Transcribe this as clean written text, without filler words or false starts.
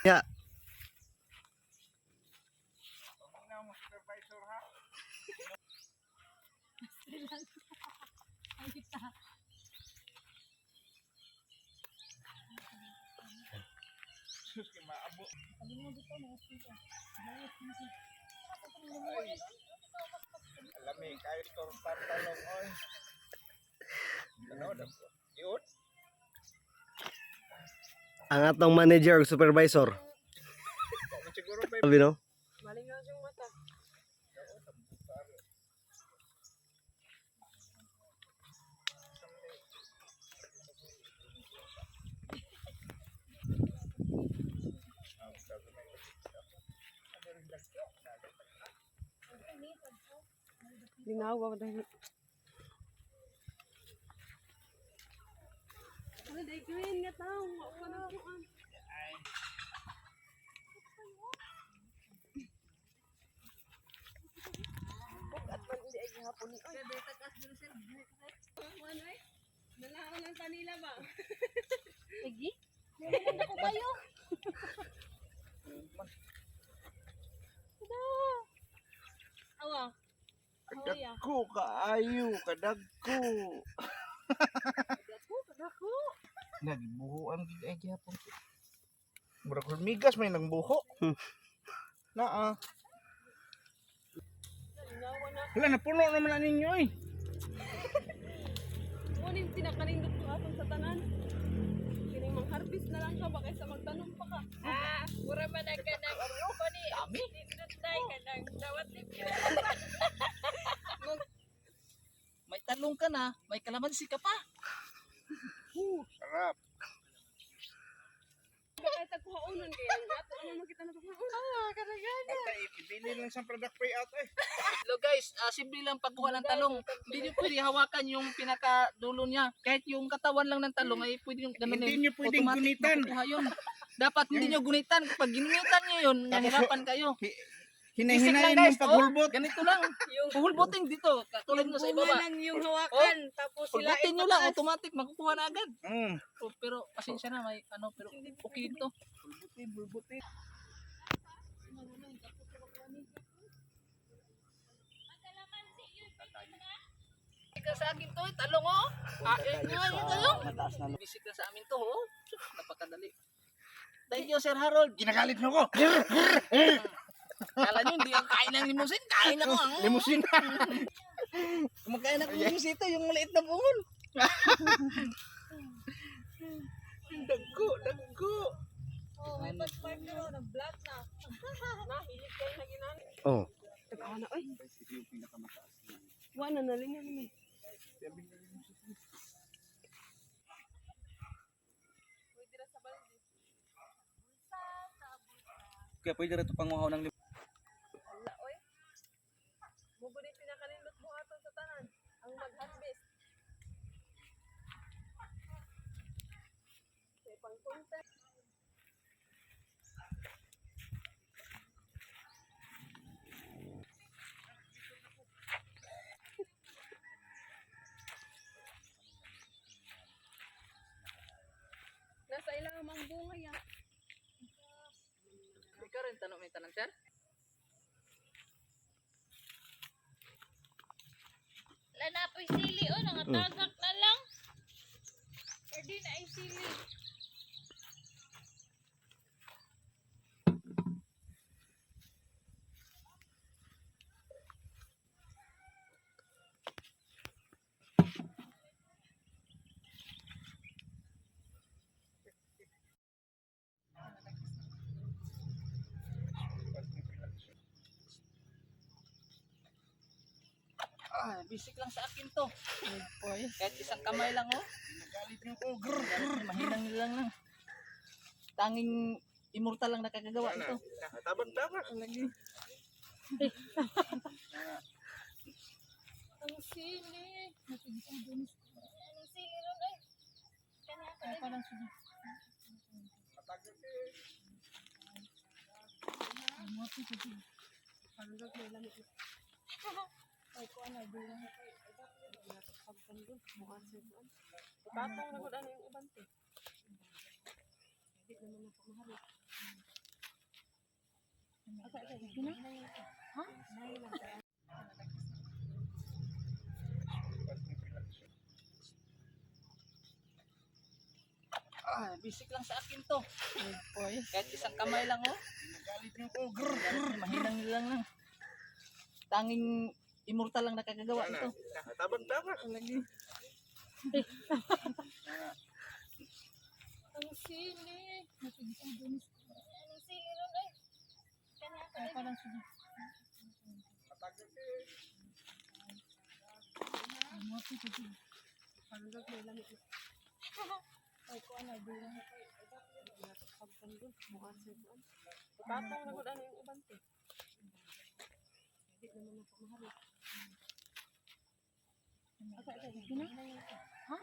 Ya. Alami kayo store pantalong oy. Ano daw? Yun. Ang atong manager ug supervisor. Siguro ba Sabi no? Malingaw yung mata. Linawa dahil. Ano day green nga tao, ako na kuan. At man hindi ay gihapon ni. Oy, beta kas dito sir. Ano eh? Nalaman lang kanila ba? Egi? Wala ko kayo. Awa. kadagko kaayo, kadagko. Kadako. Nagbuhuan gid ay gyapon. Murag hormigas may nangbuho. Naa. Linawa na. Wala na puno naman na ninyo eh. Kunin tinakanindot ko atong sa tanan. Kining mang-harvest na lang ka ba kaysa magtanong pa ka. Pura man ang kanang kani. Dami. Tay kanang dawat tip. May talong ka na, may kalamansi ka pa. Sarap. Bakit tagkuhaunan kaya ato naman makita na tagkuhaunan. Basta ibili lang sa product payout eh. Hello guys, simple lang pagkuha ng talong. Hindi nyo pwede hawakan yung pinakadulo niya. Kahit yung katawan lang ng talong ay pwede yung ganun Hindi nyo pwedeng automatic gunitan. makukuha yun. Dapat hindi nyo gunitan. Kapag ginitan nyo yun, nahirapan kayo. Hinay-hinayin guys, yung paghulbot. Ganito lang. Huhulbotin dito. Katulad mo sa ibaba. lang yung hawakan. Tapos sila Hulbotin nyo lang, automatic makukuha na agad. Mm. Pero pasensya na, may ano, pero okay dito. Bulbutin. Ka sa akin to, talong oh. Kain nyo yung talong. Bisik na sa amin to, oh. Napakadali. Thank you, Sir Harold. Ginagalit mo ko. Kala nyo, hindi ang kain ng limusin. Kain ako ang... Limusin. Kumakain ako ng ito, yung maliit na bungon. Dagko, dagko. Oh, may partner nag-black na. Nahilig kayo na ginani. Oh. Tagkana oy. Wala na lingan ni. Pwede ra sa balde. Kaya pwede rin ito panguhaw ng limusin. Wala oy. Mugo din pinakanindot mo aton sa tanan. Ang mag-harvest. Sa pang content. Nasa ilang mang bunga yan. Ikaw rin, tanong may tanong, sir? Wala na po sili o, nangatagak na lang. Pwede na ay sili. Bisik lang sa akin to. Kahit isang kamay lang, oh. Ginagalit mo ko. Mahinang lang lang. Tanging immortal lang nakakagawa ito. Tabang-tabang. Ang sili. Ang sili ron eh. Kanya ka rin. Ay ko ana di na ko. Pagpandot mo sa kuan. Tatong na gud ano yung uban te. Hindi naman ako maharap. Bisik lang sa akin to. Kahit isang kamay lang oh. Galit niyo ko. Mahinang lang lang. Tanging immortal lang nakakagawa nito. Tabang-tabang. Ang sili. Anong sili ron ay? Ay, parang sili. Ay, ko ano, bilang. Tatong na gud ano yung uban te. Hindi naman ako mahal. Okay, okay. Ha?